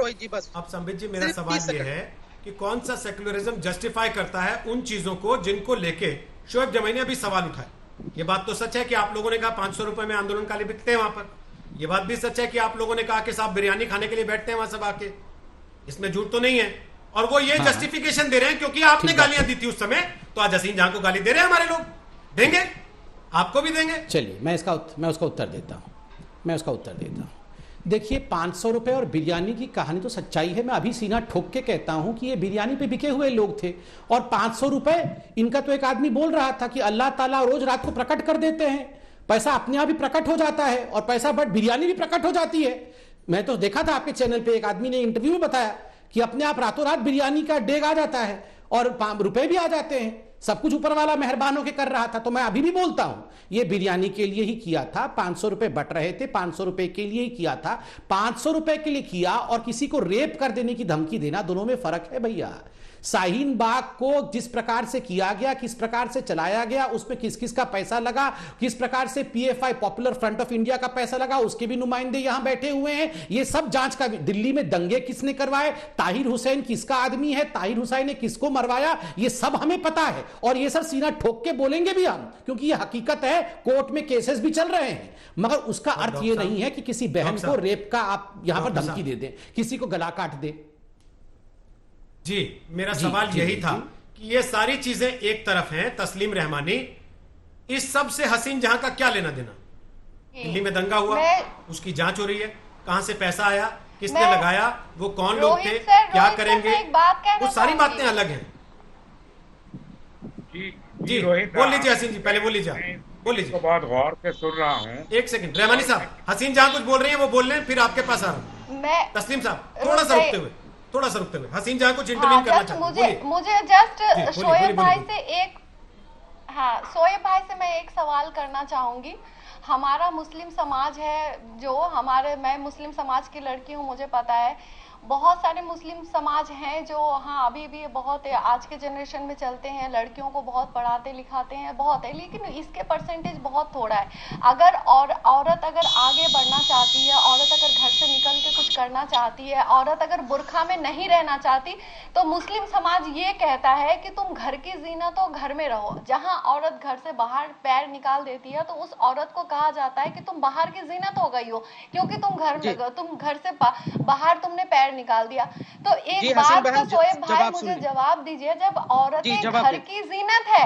रोहित जी बस। अब संबित जी मेरा सवाल ये है कि कौन सा सेक्युलरिज्म जस्टिफाई करता है उन चीजों को जिनको लेके शोएब जमई ने अभी सवाल उठाए। ये बात तो सच है कि आप लोगों ने कहा 500 रुपए में आंदोलनकारी बिकते हैं वहां पर। ये बात भी सच है कि आप लोगों ने कहा कि साहब बिरयानी खाने के लिए बैठते हैं वहां सब आके। इसमें झूठ तो नहीं है। और वो ये जस्टिफिकेशन दे रहे हैं क्योंकि आपने गालियां दी थी उस समय, तो आज हसीन जहां को गाली दे रहे हैं हमारे लोग। देंगे, आपको भी देंगे। चलिए मैं उसका उत्तर देता हूं। देखिए 500 रुपए और बिरयानी की कहानी तो सच्चाई है। मैं अभी सीना ठोक के कहता हूं कि ये बिरयानी पे बिके हुए लोग थे। और 500 रुपए इनका तो एक आदमी बोल रहा था कि अल्लाह ताला रोज रात को प्रकट कर देते हैं, पैसा अपने आप ही प्रकट हो जाता है और पैसा बट बिरयानी भी प्रकट हो जाती है। मैं तो देखा था आपके चैनल पे, एक आदमी ने इंटरव्यू में बताया कि अपने आप रातों रात बिरयानी का डेग आ जाता है और रुपए भी आ जाते हैं। सब कुछ ऊपर वाला मेहरबान होकर कर रहा था। तो मैं अभी भी बोलता हूं ये बिरयानी के लिए ही किया था। 500 रुपए बट रहे थे, 500 रुपए के लिए ही किया था। 500 रुपए के लिए किया और किसी को रेप कर देने की धमकी देना, दोनों में फर्क है भैया। शाहीन बाग को जिस प्रकार से किया गया, किस प्रकार से चलाया गया, उसमें किस किस का पैसा लगा, किस प्रकार से PFI popular front of India का पैसा लगा, उसके भी नुमाइंदे यहां बैठे हुए हैं। ये सब जांच का। दिल्ली में दंगे किसने करवाए, ताहिर हुसैन किसका आदमी है, ताहिर हुसैन ने किसको मरवाया, ये सब हमें पता है। और ये सब सीना ठोक के बोलेंगे भी हम, क्योंकि ये हकीकत है। कोर्ट में केसेस भी चल रहे हैं। मगर उसका अर्थ ये नहीं है कि किसी बहन को रेप का आप यहां पर धमकी दे दें, किसी को गला काट दे। जी मेरा सवाल यही था कि ये सारी चीजें एक तरफ हैं, तस्लीम रहमानी, इस सब से हसीन जहां का क्या लेना देना? दिल्ली में दंगा हुआ, उसकी जांच हो रही है, कहां से पैसा आया, किसने लगाया, वो कौन लोग थे, क्या करेंगे, वो सारी बातें अलग हैं। जी बोल लीजिए हसीन जी, पहले बोल लीजिए। बहुत गौर से सुन रहा हूँ। एक सेकंड रहमानी साहब, हसीन जहां कुछ बोल रही है वो बोल लें, फिर आपके पास आ रहा हूं। तस्लीम साहब थोड़ा सा रुकते हुए हसीन जहां कुछ इंटरव्यू करना चाहते हैं। मुझे जस्ट शोएब भाई से मैं एक सवाल करना चाहूंगी। हमारा मुस्लिम समाज है जो मैं मुस्लिम समाज की लड़की हूँ, मुझे पता है बहुत सारे मुस्लिम समाज हैं जो अभी भी बहुत आज के जनरेशन में चलते हैं, लड़कियों को बहुत पढ़ाते लिखाते हैं, बहुत है, लेकिन इसके परसेंटेज बहुत थोड़ा है। अगर औरत अगर आगे बढ़ना चाहती है, औरत अगर घर से निकल के कुछ करना चाहती है, औरत अगर बुर्खा में नहीं रहना चाहती, तो मुस्लिम समाज ये कहता है कि तुम घर की जीनत हो, घर में रहो। जहाँ औरत घर से बाहर पैर निकाल देती है तो उस औरत को कहा जाता है कि तुम बाहर की जीनत हो गई हो, क्योंकि तुम घर से बाहर तुमने पैर निकाल दिया। तो एक बात तो शोएब भाई मुझे जवाब दीजिए, जब औरतें घर की जीनत है,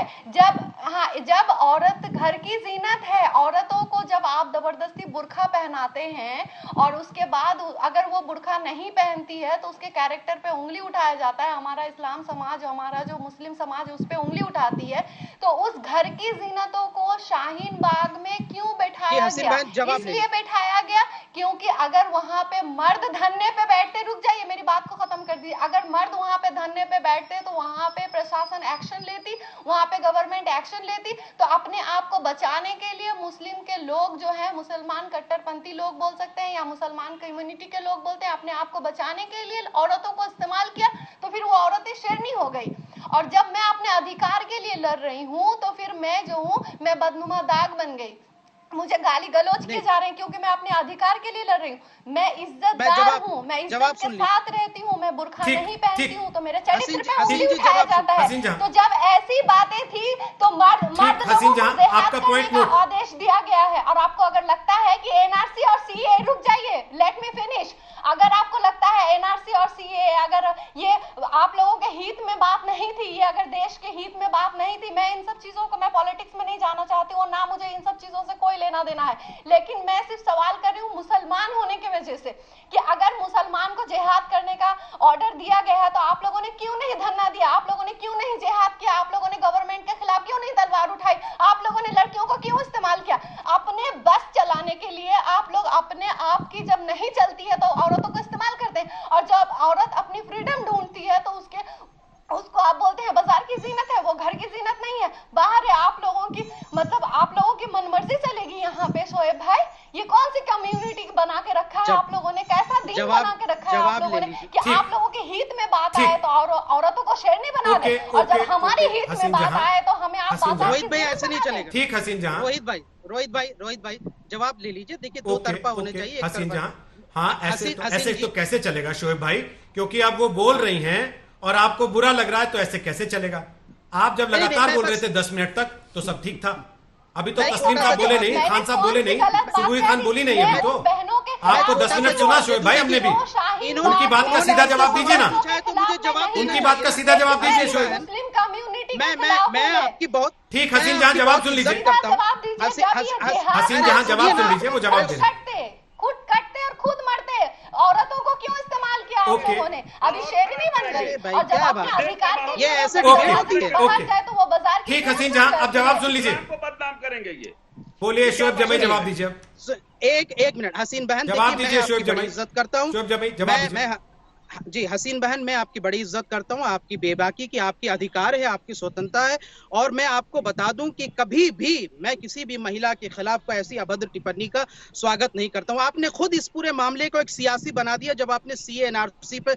जब औरत घर की जीनत है, औरतों को जब आप जबरदस्ती बुर्खा पहनाते हैं और उसके बाद अगर वो बुर्खा नहीं पहनती है तो उसके कैरेक्टर पे उंगली उठाया जाता है, हमारा इस्लाम समाज, हमारा जो मुस्लिम समाज उस पे उंगली उठाती है, तो उस घर की जीनतों को शाहीन बाग में क्यों बैठाया गया? इसलिए बैठाया गया क्योंकि अगर वहां पे मर्द धरने पे बैठते, रुक जाइए मेरी बात को खत्म कर दीजिए, अगर मर्द वहां पे धरने पे बैठते तो वहां पे प्रशासन एक्शन लेती, वहां पे गवर्नमेंट एक्शन लेती। तो अपने आप को बचाने के लिए मुस्लिम के लोग जो है, मुसलमान कट्टरपंथी लोग बोल सकते हैं या मुसलमान कम्युनिटी के लोग बोलते हैं, अपने आप को बचाने के लिए औरतों को इस्तेमाल किया, तो फिर वो औरतें शेरनी हो गई। और जब मैं अपने अधिकार के लिए लड़ रही हूँ तो फिर मैं जो हूँ मैं बदनुमा दाग बन गई, मुझे गाली गलौज किए जा रहे हैं क्योंकि मैं अपने अधिकार के लिए लड़ रही हूँ। मैं इज्जतदार हूँ, मैं इज्जत के साथ रहती हूँ, मैं बुर्खा नहीं पहनती हूँ, तो मेरे चरित्र पे उंगली उठाया जाता है। तो जब ऐसी बातें थी तो मर्द लोगों को जिहाद करने का आदेश दिया गया है। और आपको अगर लगता है कि एनआरसी और सीए, रुक जाइए लेट मी फिनिश, अगर आपको लगता है एनआरसी और सीए अगर ये आप लोगों के हित में बात नहीं थी, ये अगर देश के हित में बात नहीं थी, मैं इन सब चीजों को, मैं पॉलिटिक्स में नहीं जाना चाहती हूँ, ना मुझे इन सब चीजों से कोई लेना देना है, लेकिन मैं सिर्फ सवाल कर रही हूँ मुसलमान होने की वजह से कि अगर मुसलमान को जिहाद करने का ऑर्डर दिया गया है तो आप लोगों ने क्यों नहीं धरना दिया, आप लोगों ने क्यों नहीं जिहाद किया, आप लोगों ने गवर्नमेंट के खिलाफ क्यों नहीं तलवार उठाई, आप लोगों ने लड़कियों को क्यों इस्तेमाल किया अपने बस चलाने के लिए? आप लोग अपने आप की जब नहीं चलती है तो औरतों को इस्तेमाल करते हैं, और जब औरत अपनी फ्रीडम ढूंढती है तो उसको आप बोलते हैं बाजार की जीनत है, वो घर की जीनत नहीं है, बाहर है। आप लोगों की मतलब आप लोगों की मनमर्जी चलेगी यहाँ पे शोएब भाई? ये कौन सी कम्युनिटी बना के रखा है आप लोगों ने, कैसा दिन बना के रखा है आप लोगों ने कि आप लोगों के हित में बात आए तो औरतों को शेरनी बना दे, और जब हमारे हित में बात आए तो हमें आप रोहित भाई ऐसे नहीं चलेगा। ठीक हसीन जहां, रोहित भाई जवाब ले लीजिए। देखिए दो तरफा होने चाहिए। हसीन जहां, हाँ, हसीन ऐसे जी। तो कैसे चलेगा शोएब भाई, क्योंकि आप वो बोल रही हैं और आपको बुरा लग रहा है, तो ऐसे कैसे चलेगा? आप जब नहीं, लगातार मैं बोल रहे बस- थे 10 मिनट तक तो सब ठीक था। अभी तो नहीं, तस्लीम साहब बोले नहीं, मैंने खान साहब कौन बोले सी नहीं, गलत बात सुबुही खान कही? बोली नहीं मैं अभी तो। बहनों के आपको खिलाफ 10 मिनट नहीं सुना बोल शोएब भाई हमने भी। जो शाहीन उनकी बात का सीधा जवाब दीजिए ना। तो मुझे जवाब देना उनकी बात का सीधा जवाब दीजिए शोएब। मुस्लिम कम्युनिटी के मैं खिलाफ मैं हूं आपकी बहुत ठीक, मैं हसीन जहां आपकी जवाब बहुत सुन इज्जत लीजिए। करता हूं। जवाब दीजिए, हसी- जब हस- ये हस- जिहाद हसीन है, जहां जवाब खुद सुन लीजिए, वो जवाब खुद देना। खुद कटते और खुद मरते, औरतों को क्यों इस्तेमाल किया आप ओके। लोगों ने? अभी शेरनी बन गई, अरे भाई, और जब क्या अपने बात है? अधिकार के ये लिए ऐसे वो डिबेट बाहर होती है। बाहर ओके। जाए तो वो बाजार की ठीक, हसीन क्यों जहां करती अब जवाब है? सुन लीजिए। को बदनाम करेंगे ये। बोलिए शोएब जमी, सुनिए। जवाब दीजिए। एक मिनट हसीन बहन, जवाब देखिए, दीजिए मैं शोएब आपकी बड़ी जमी। इज्जत करता हूँ। शोएब जमी, जवाब दीजिए। जी हसीन बहन, मैं आपकी बड़ी इज्जत करता हूँ, आपकी बेबाकी की, आपकी अधिकार है, आपकी स्वतंत्रता है। और मैं आपको बता दूं कि कभी भी मैं किसी भी महिला के खिलाफ कोई ऐसी अभद्र टिप्पणी का स्वागत नहीं करता हूँ। आपने खुद इस पूरे मामले को एक सियासी बना दिया जब आपने सीए एनआरसी पे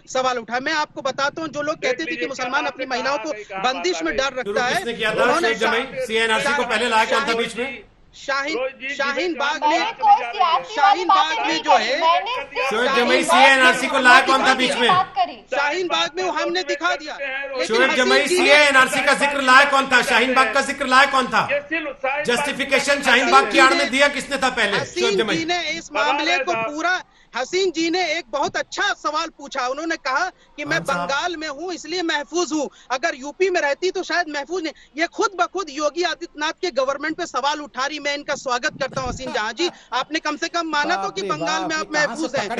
सवाल उठाया। मैं आपको बताता हूँ, जो लोग कहते थे कि मुसलमान अपनी महिलाओं को बंदिश में डर शुरू रखता है, किसने किया था? उन्होंने शोएब जमी, सीएनआरसी को पहले लाया कौन था बीच में? शाहीन बाग मैंने में कोई सियासी वाली शाहीन बातें बाग में नहीं जो करी। है, मैंने सिर्फ शोएब शाहीन जमी, बाग सीएनआरसी को लाया कौन था बीच में? बात करी। शाहीन बाग में वो हमने दिखा दिया। लेकिन शोएब हसीन जमी, जी ने- सीएनआरसी का जिक्र लाया कौन था? शाहीन बाग का जिक्र लाया कौन था? जस्टिफिकेशन शाहीन बाग की आड़ में दिया किसने था पहले? शोएब हसीन जमी, जी ने इस मामले को पूरा, हसीन जी ने एक बहुत अच्छा सवाल पूछा। उन्होंने कहा कि मैं कौन सा? बंगाल में हूं इसलिए महफूज हूं, अगर यूपी में रहती तो शायद महफूज नहीं। ये खुद ब खुद योगी आदित्यनाथ के गवर्नमेंट पे सवाल उठा रही। मैं इनका स्वागत करता हूं हसीन जहां जी, आपने कम से कम माना तो कि बाप रे बंगाल में बाप, आप ये कहाँ से महफूज हैं। पकड़